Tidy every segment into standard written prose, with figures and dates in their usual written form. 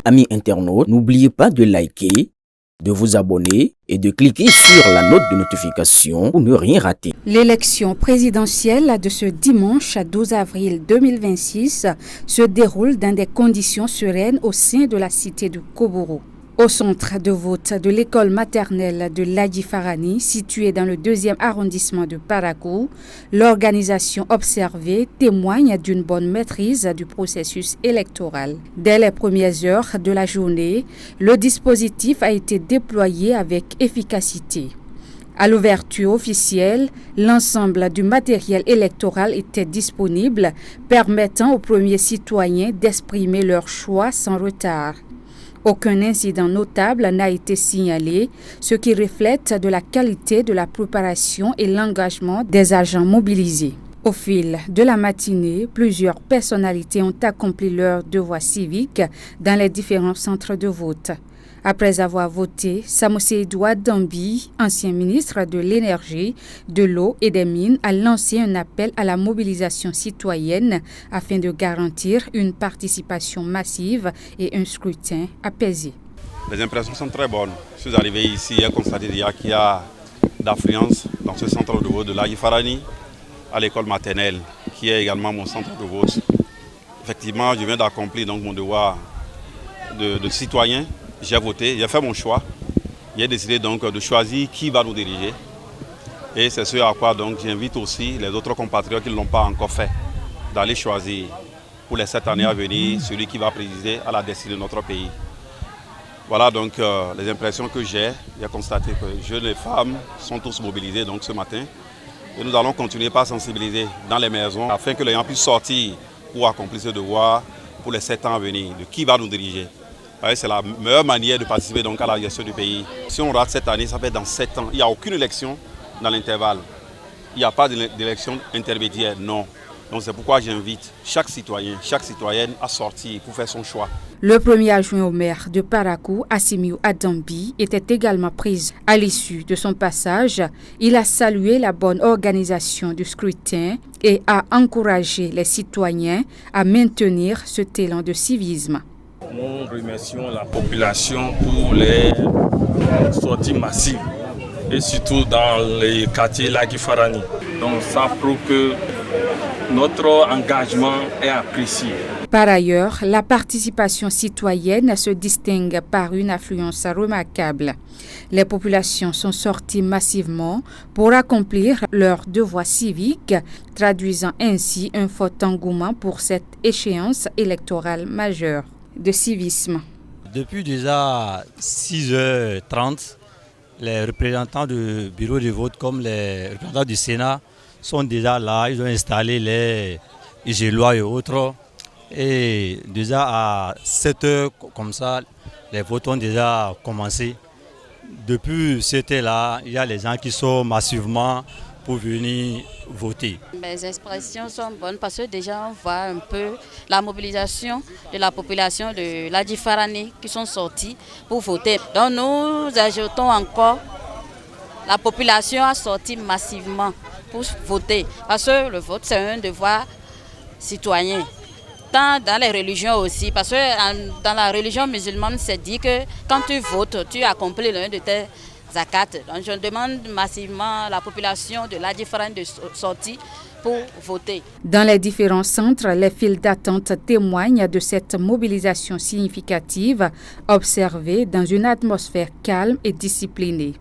Amis internautes, n'oubliez pas de liker, de vous abonner et de cliquer sur la note de notification pour ne rien rater. L'élection présidentielle de ce dimanche 12 avril 2026 se déroule dans des conditions sereines au sein de la cité de Koboro. Au centre de vote de l'école maternelle de Ladji Farani, située dans le 2e arrondissement de Parakou, l'organisation observée témoigne d'une bonne maîtrise du processus électoral. Dès les premières heures de la journée, le dispositif a été déployé avec efficacité. À l'ouverture officielle, l'ensemble du matériel électoral était disponible, permettant aux premiers citoyens d'exprimer leur choix sans retard. Aucun incident notable n'a été signalé, ce qui reflète de la qualité de la préparation et l'engagement des agents mobilisés. Au fil de la matinée, plusieurs personnalités ont accompli leur devoir civique dans les différents centres de vote. Après avoir voté, Samousé Edouard Dambi, ancien ministre de l'Énergie, de l'Eau et des Mines, a lancé un appel à la mobilisation citoyenne afin de garantir une participation massive et un scrutin apaisé. Les impressions sont très bonnes. Je suis arrivé ici et constaté qu'il y a d'affluence dans ce centre de vote de Ladji Farani, à l'école maternelle, qui est également mon centre de vote. Effectivement, je viens d'accomplir donc mon devoir de citoyen. J'ai voté, j'ai fait mon choix. J'ai décidé donc de choisir qui va nous diriger. Et c'est ce à quoi donc j'invite aussi les autres compatriotes qui ne l'ont pas encore fait, d'aller choisir pour les 7 années à venir celui qui va présider à la destinée de notre pays. Voilà donc les impressions que j'ai. J'ai constaté que jeunes et femmes sont tous mobilisés donc ce matin. Et nous allons continuer par sensibiliser dans les maisons afin que les gens puissent sortir pour accomplir ce devoir pour les 7 ans à venir, de qui va nous diriger. C'est la meilleure manière de participer donc à la gestion du pays. Si on rate cette année, ça fait dans 7 ans. Il n'y a aucune élection dans l'intervalle. Il n'y a pas d'élection intermédiaire, non. Donc c'est pourquoi j'invite chaque citoyen, chaque citoyenne à sortir pour faire son choix. Le premier adjoint au maire de Parakou, Assimiou Adambi, était également pris à l'issue de son passage. Il a salué la bonne organisation du scrutin et a encouragé les citoyens à maintenir ce élan de civisme. Nous remercions la population pour les sorties massives et surtout dans les quartiers Ladji Farani. Donc ça prouve que notre engagement est apprécié. Par ailleurs, la participation citoyenne se distingue par une affluence remarquable. Les populations sont sorties massivement pour accomplir leur devoir civique, traduisant ainsi un fort engouement pour cette échéance électorale majeure de civisme. Depuis déjà 6h30, les représentants du bureau de vote comme les représentants du Sénat sont déjà là. Ils ont installé les gélois et autres. Et déjà à 7h comme ça, les votes ont déjà commencé. Depuis cette heure-là, il y a les gens qui sont massivement pour venir voter. Les expressions sont bonnes parce que déjà on voit un peu la mobilisation de la population de Ladji Farani qui sont sortis pour voter. Donc nous ajoutons encore la population a sorti massivement pour voter parce que le vote c'est un devoir citoyen. Tant dans les religions aussi, parce que dans la religion musulmane c'est dit que quand tu votes, tu accomplis l'un de tes zakat. Donc je demande massivement à la population de Ladji Farani de sortir pour voter. Dans les différents centres, les files d'attente témoignent de cette mobilisation significative observée dans une atmosphère calme et disciplinée.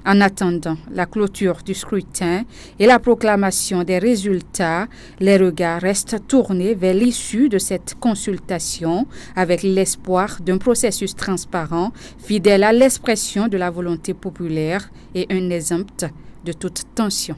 En attendant la clôture du scrutin et la proclamation des résultats, les regards restent tournés vers l'issue de cette consultation avec l'espoir d'un processus transparent, fidèle à l'expression de la volonté populaire et un exempt de toute tension.